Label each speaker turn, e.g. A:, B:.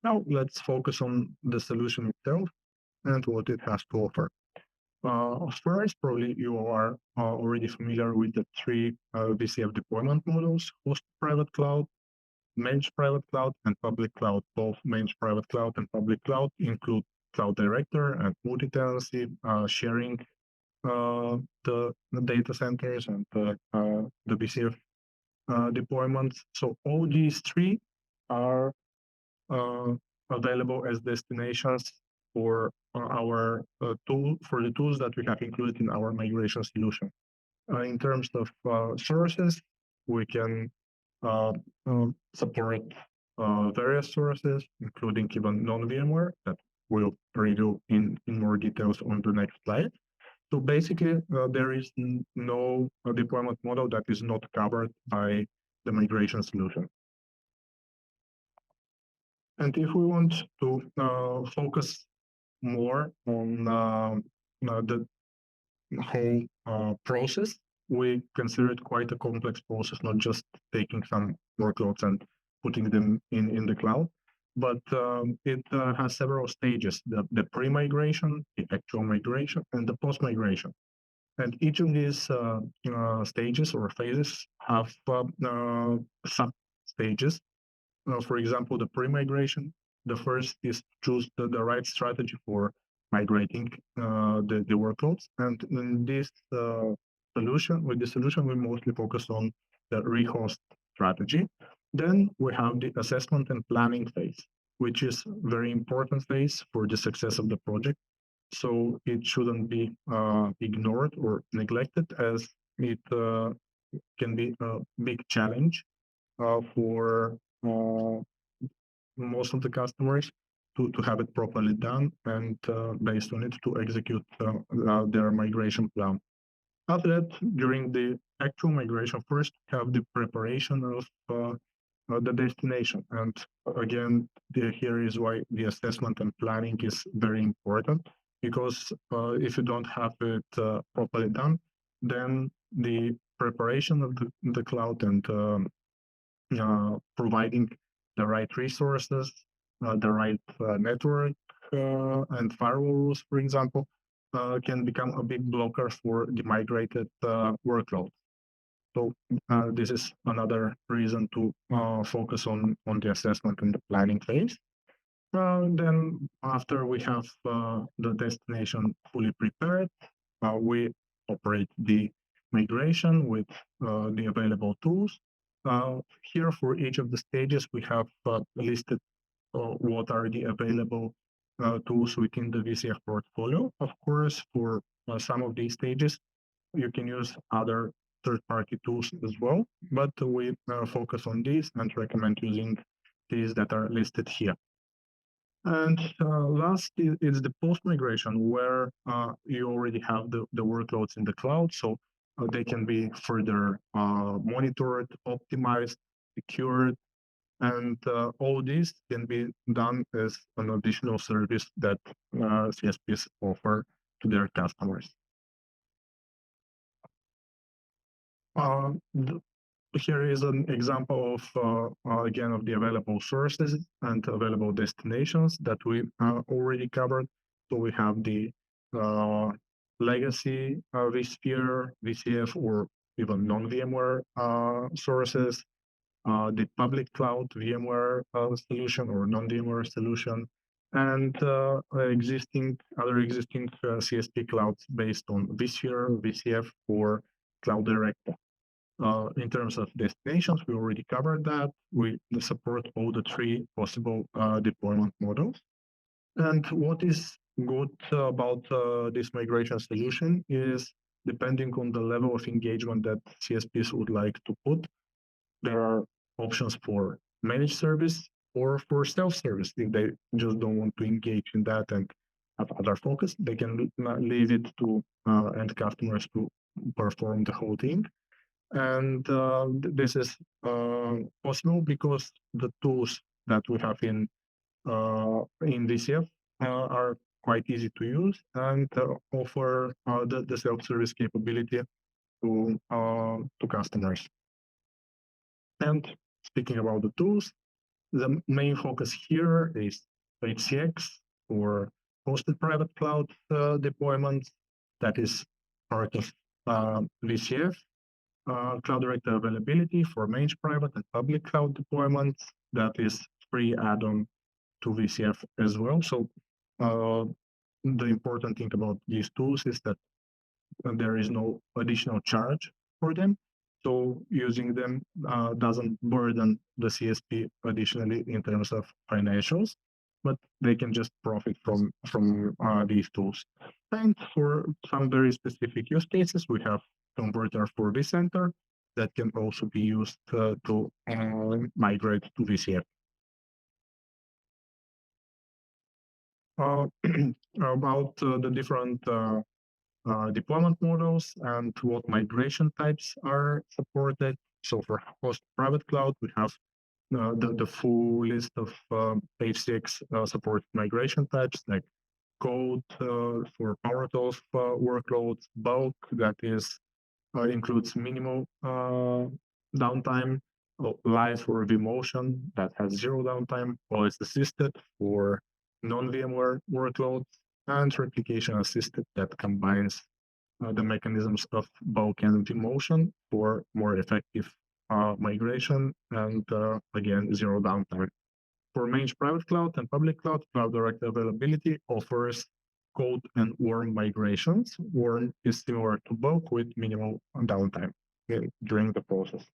A: Now let's focus on the solution itself and what it has to offer. First, probably you are already familiar with the three VCF deployment models: host private cloud, managed private cloud, and public cloud. Both managed private cloud and public cloud include cloud director and multi-tenancy, sharing the data centers and the VCF deployments. So all these three are uh, available as destinations for our for the tools that we have included in our migration solution. In terms of sources, we can uh, support various sources, including even non-VMware that we'll review in more details on the next slide. So basically, there is no deployment model that is not covered by the migration solution. And if we want to focus more on the whole process, we consider it quite a complex process, not just taking some workloads and putting them in the cloud, but it has several stages: the pre-migration, the actual migration, and the post-migration. And each of these stages or phases have sub-stages. For example, the pre-migration, the first is choose the right strategy for migrating the workloads. And in this with the solution, we mostly focus on the rehost strategy. Then we have the assessment and planning phase, which is a very important phase for the success of the project. So it shouldn't be ignored or neglected, as it can be a big challenge for most of the customers to have it properly done and based on it to execute their migration plan. After that, during the actual migration, first have the preparation of the destination. And again, here is why the assessment and planning is very important, because if you don't have it properly done, then the preparation of the cloud and providing the right resources, the right network and firewall rules, for example, can become a big blocker for the migrated workload. So this is another reason to focus on the assessment and the planning phase. Then after we have the destination fully prepared, we operate the migration with the available tools. Here for each of the stages, we have listed what are the available tools within the VCF portfolio. Of course, for some of these stages, you can use other third-party tools as well, but we focus on these and recommend using these that are listed here. And last is the post-migration, where you already have the workloads in the cloud, so they can be further monitored, optimized, secured, and all this can be done as an additional service that CSPs offer to their customers. Here is an example of, again, of the available sources and available destinations that we already covered. So we have the legacy vSphere, VCF, or even non-VMware sources, the public cloud VMware solution or non-VMware solution, and other existing CSP clouds based on vSphere, VCF, or Cloud Director. In terms of destinations, we already covered that. We support all the three possible deployment models. And what is good about this migration solution is, depending on the level of engagement that CSPs would like to put, there are options for managed service or for self-service. If they just don't want to engage in that and have other focus, they can leave it to end customers to perform the whole thing. And this is possible because the tools that we have in VCF are quite easy to use and offer the self-service capability to customers. And speaking about the tools, The main focus here is HCX or hosted private cloud deployments. That is part of VCF. Cloud Director availability for managed private and public cloud deployments. That is free add-on to VCF as well. So the important thing about these tools is that there is no additional charge for them. So using them doesn't burden the CSP additionally in terms of financials, but they can just profit from these tools. And for some very specific use cases, we have converter for vCenter that can also be used to migrate to VCF. About the different deployment models and what migration types are supported. So for host private cloud, we have the full list of H6 support migration types like code for power tools workloads, bulk that is includes minimal downtime, live for vMotion that has zero downtime, voice assisted for non-VMware workloads, and replication assisted that combines the mechanisms of bulk and vMotion for more effective migration and again zero downtime. For managed private cloud and public cloud, Cloud Direct Availability offers code and worm migrations. Worm is similar to bulk with minimal downtime during the process.